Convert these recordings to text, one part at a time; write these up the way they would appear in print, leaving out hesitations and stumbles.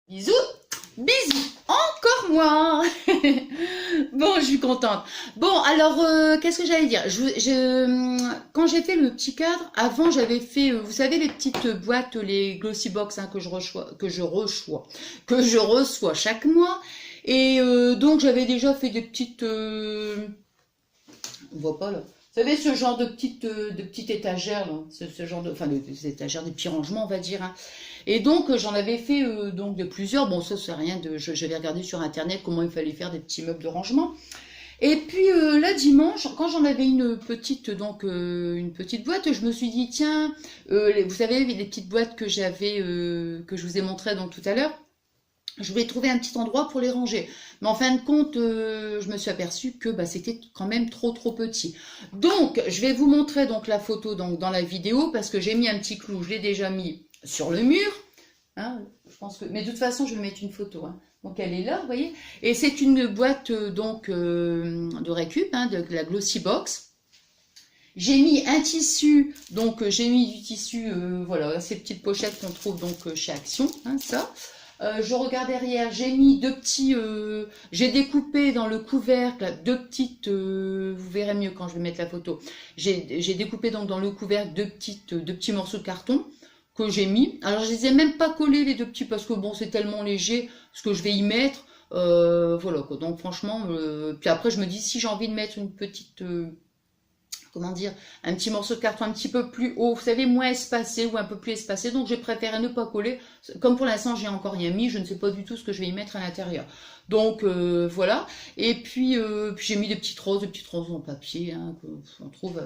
Bisous, bisous, encore moi. Bon, je suis contente. Bon, alors, qu'est-ce que j'allais dire? Quand j'ai fait le petit cadre, avant j'avais fait, vous savez, les petites boîtes, les Glossy Box, hein, que je reçois chaque mois. Et donc j'avais déjà fait des petites, on voit pas là. Vous savez, ce genre de petites étagères, là, ce genre de, enfin, des étagères, des petits rangements, on va dire, hein. Et donc, j'en avais fait donc de plusieurs. Bon, ça, c'est rien de. J'avais regardé sur Internet comment il fallait faire des petits meubles de rangement. Et puis, là, dimanche, quand j'en avais une petite boîte, je me suis dit, tiens, vous savez, les petites boîtes que j'avais, que je vous ai montrées donc tout à l'heure, je voulais trouver un petit endroit pour les ranger. Mais en fin de compte, je me suis aperçue que bah, c'était quand même trop petit. Donc, je vais vous montrer donc la photo donc, dans la vidéo parce que j'ai mis un petit clou, je l'ai déjà mis sur le mur. Hein, je pense que... Mais de toute façon, je vais mettre une photo. Hein. Donc, elle est là, vous voyez. Et c'est une boîte de récup, hein, de la Glossy Box. J'ai mis un tissu, donc j'ai mis du tissu, voilà, ces petites pochettes qu'on trouve donc chez Action, hein, ça. Je regarde derrière, j'ai mis deux petits, j'ai découpé dans le couvercle deux petites, vous verrez mieux quand je vais mettre la photo. J'ai découpé donc dans le couvercle deux petits morceaux de carton que j'ai mis. Alors je les ai même pas collés les deux petits parce que bon c'est tellement léger ce que je vais y mettre. Voilà quoi. Donc franchement, puis après je me dis si j'ai envie de mettre une petite comment dire, un petit morceau de carton un petit peu plus haut, vous savez, moins espacé ou un peu plus espacé, donc j'ai préféré ne pas coller, comme pour l'instant j'ai encore rien mis, je ne sais pas du tout ce que je vais y mettre à l'intérieur, donc voilà, et puis, puis j'ai mis des petites roses en papier, hein, qu'on trouve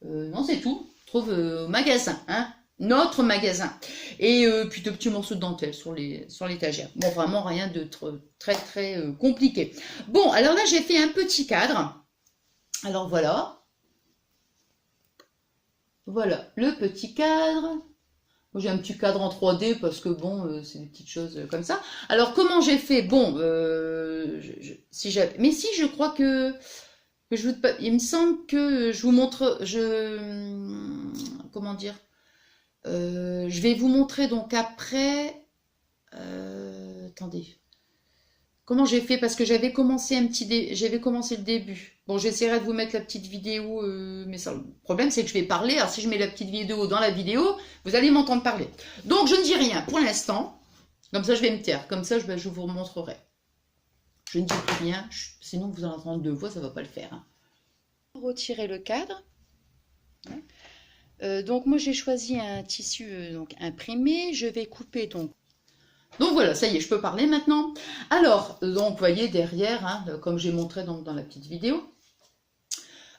non c'est tout, on trouve au magasin, hein, notre magasin, et puis de petits morceaux de dentelle sur l'étagère, bon vraiment rien de très compliqué. Bon alors là j'ai fait un petit cadre, alors voilà. Voilà, le petit cadre. J'ai un petit cadre en 3D parce que bon, c'est des petites choses comme ça. Alors comment j'ai fait? Bon, si j'avais, mais si je crois que je vous, il me semble que je vous montre, comment dire, je vais vous montrer donc après. Attendez. Comment j'ai fait? Parce que j'avais commencé j'avais commencé le début. Bon, j'essaierai de vous mettre la petite vidéo, mais ça, le problème c'est que je vais parler. Alors si je mets la petite vidéo dans la vidéo, vous allez m'entendre parler. Donc je ne dis rien pour l'instant. Comme ça je vais me taire. Comme ça je vous montrerai. Je ne dis plus rien. Sinon vous en entendez deux voix, ça ne va pas le faire. Hein. Retirer le cadre. Donc moi j'ai choisi un tissu donc imprimé. Je vais couper donc voilà, ça y est, je peux parler maintenant. Alors, donc vous voyez derrière, hein, comme j'ai montré donc, dans la petite vidéo,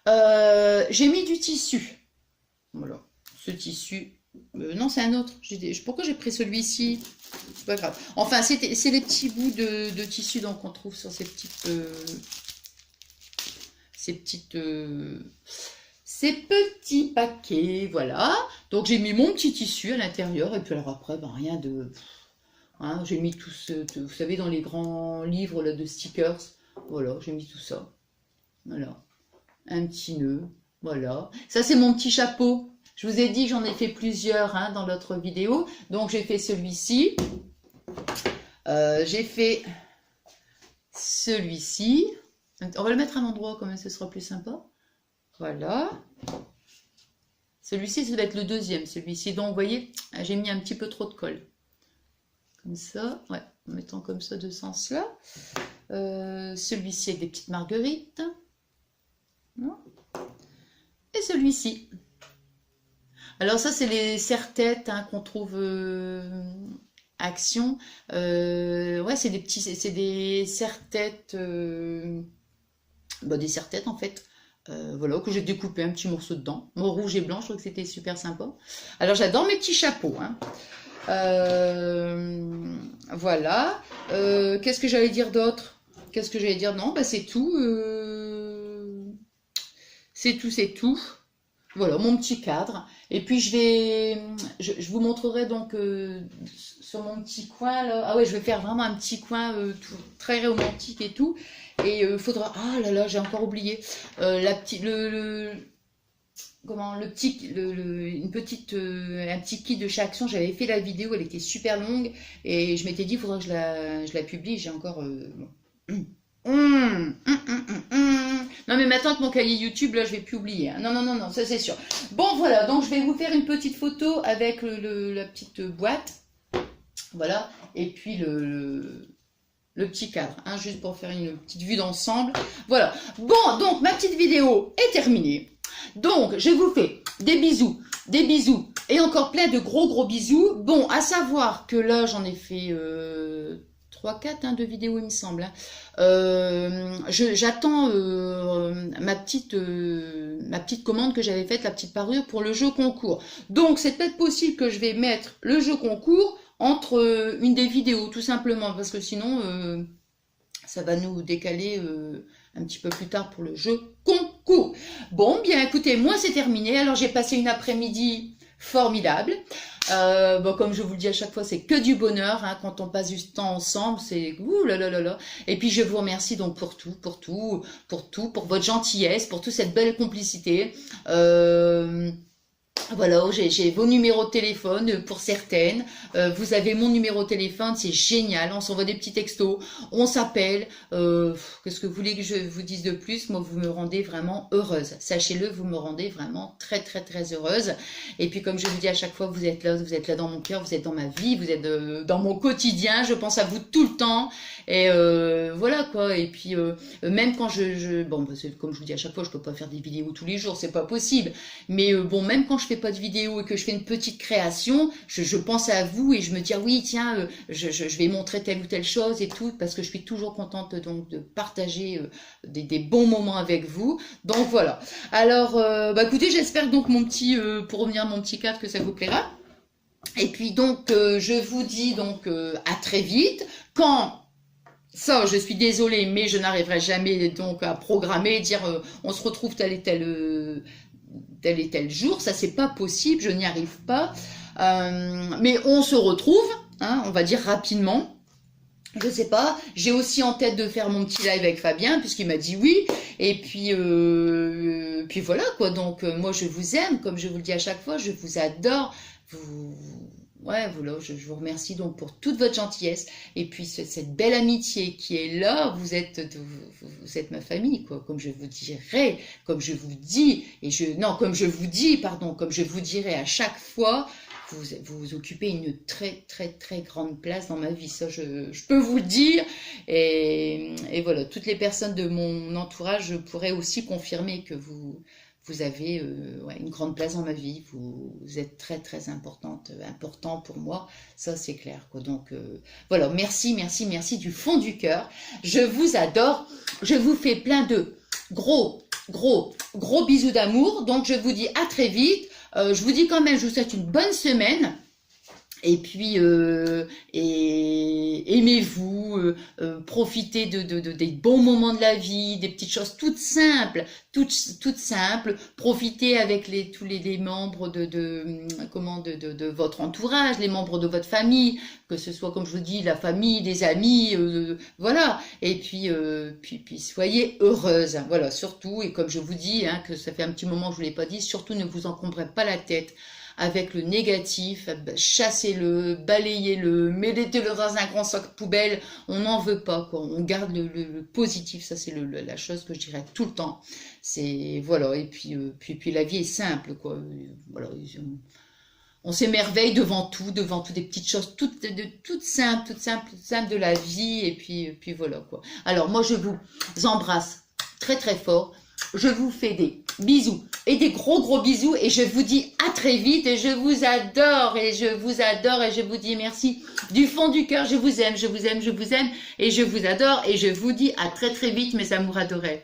j'ai mis du tissu. Voilà, ce tissu. Non, c'est un autre. Pourquoi j'ai pris celui-ci? C'est pas grave. Enfin, c'est les petits bouts de tissu qu'on trouve sur ces petits paquets. Voilà. Donc j'ai mis mon petit tissu à l'intérieur et puis alors après, ben, rien de... Hein, j'ai mis tout vous savez, dans les grands livres là, de stickers, voilà, j'ai mis tout ça. Voilà, un petit nœud, voilà. Ça, c'est mon petit chapeau. Je vous ai dit que j'en ai fait plusieurs hein, dans l'autre vidéo. Donc, j'ai fait celui-ci. J'ai fait celui-ci. On va le mettre à l'endroit, quand même, ce sera plus sympa. Voilà. Celui-ci, ça va être le deuxième, celui-ci. Donc, vous voyez, j'ai mis un petit peu trop de colle. Comme ça, ouais, en mettant comme ça de sens là. Celui-ci avec des petites marguerites. Non. Et celui-ci. Alors ça, c'est les serre-têtes hein, qu'on trouve Action. Ouais, c'est des serre-têtes, des serre-têtes en fait. Voilà, que j'ai découpé un petit morceau dedans. Mon rouge et blanc, je trouve que c'était super sympa. Alors j'adore mes petits chapeaux. Hein. Voilà. Qu'est-ce que j'allais dire d'autre? Qu'est-ce que j'allais dire? Non, bah c'est tout. C'est tout. Voilà, mon petit cadre. Et puis je vous montrerai donc sur mon petit coin là. Ah ouais, je vais faire vraiment un petit coin très romantique et tout. Et faudra. Ah là là, j'ai encore oublié. comment le petit, une petite, un petit kit de chez Action. J'avais fait la vidéo, elle était super longue et je m'étais dit, il faudrait que je la publie. J'ai encore, bon. Non mais maintenant que mon cahier YouTube, là, je vais plus oublier. Hein. Non, non, non, non, ça c'est sûr. Bon, voilà, donc je vais vous faire une petite photo avec la petite boîte. Voilà, et puis le petit cadre, hein, juste pour faire une petite vue d'ensemble. Voilà, bon, donc ma petite vidéo est terminée. Donc, je vous fais des bisous, et encore plein de gros bisous. Bon, à savoir que là, j'en ai fait 3-4 hein, de vidéos, il me semble. Hein. J'attends ma petite commande que j'avais faite, la petite parure pour le jeu concours. Donc, c'est peut-être possible que je vais mettre le jeu concours entre une des vidéos, tout simplement, parce que sinon, ça va nous décaler un petit peu plus tard pour le jeu concours. Bon, bien, écoutez, moi, c'est terminé. Alors, j'ai passé une après-midi formidable. Bon, comme je vous le dis à chaque fois, c'est que du bonheur hein, quand on passe du temps ensemble, c'est ouh là là là là. Et puis je vous remercie donc pour pour votre gentillesse, pour toute cette belle complicité. Voilà, j'ai vos numéros de téléphone pour certaines. Vous avez mon numéro de téléphone, c'est génial. On s'envoie des petits textos, on s'appelle. Qu'est-ce que vous voulez que je vous dise de plus? Moi, vous me rendez vraiment heureuse. Sachez-le, vous me rendez vraiment très heureuse. Et puis, comme je vous dis à chaque fois, vous êtes là dans mon cœur, vous êtes dans ma vie, vous êtes dans mon quotidien. Je pense à vous tout le temps. Et voilà quoi. Et puis, même quand bon, comme je vous dis à chaque fois, je peux pas faire des vidéos tous les jours, c'est pas possible. Mais bon, même quand je fais pas de vidéo et que je fais une petite création, je pense à vous et je me dis ah oui tiens je vais montrer telle ou telle chose et tout parce que je suis toujours contente donc de partager des bons moments avec vous. Donc voilà. Alors bah écoutez, j'espère donc pour revenir à mon petit cadre que ça vous plaira. Et puis donc je vous dis donc à très vite. Quand ça, je suis désolée, mais je n'arriverai jamais donc à programmer, dire on se retrouve tel et tel jour, ça c'est pas possible, je n'y arrive pas. Mais on se retrouve, hein, on va dire rapidement. Je sais pas, j'ai aussi en tête de faire mon petit live avec Fabien puisqu'il m'a dit oui. Et puis voilà quoi. Donc moi je vous aime, comme je vous le dis à chaque fois, je vous adore. Ouais, voilà, je vous remercie donc pour toute votre gentillesse et puis cette belle amitié qui est là. Vous êtes ma famille, quoi. Comme je vous dirai, comme je vous dis, comme je vous dis, pardon, comme je vous dirai à chaque fois, vous occupez une très grande place dans ma vie. Ça, je peux vous le dire. Et voilà, toutes les personnes de mon entourage pourraient aussi confirmer que vous avez une grande place dans ma vie, vous êtes très important pour moi, ça c'est clair quoi. Donc voilà, merci du fond du cœur, je vous adore, je vous fais plein de gros bisous d'amour, donc je vous dis à très vite, je vous dis quand même, je vous souhaite une bonne semaine. Et puis aimez-vous, profitez des bons moments de la vie, des petites choses toutes simples, profitez avec tous les membres de votre entourage, les membres de votre famille, que ce soit comme je vous dis la famille, des amis, voilà. Et puis soyez heureuse, voilà, surtout. Et comme je vous dis, hein, que ça fait un petit moment que je vous l'ai pas dit, surtout ne vous encombrez pas la tête avec le négatif, chassez-le, balayez-le, mettez-le dans un grand sac poubelle, on n'en veut pas, quoi. On garde le positif, ça c'est la chose que je dirais tout le temps. C'est voilà, et puis la vie est simple, quoi. Voilà, on s'émerveille devant tout des petites choses toutes simples de la vie, et puis voilà, quoi. Alors moi je vous embrasse très fort. Je vous fais des bisous et des gros bisous et je vous dis à très vite et je vous adore et je vous dis merci du fond du cœur. Je vous aime et je vous adore et je vous dis à très vite mes amours adorés.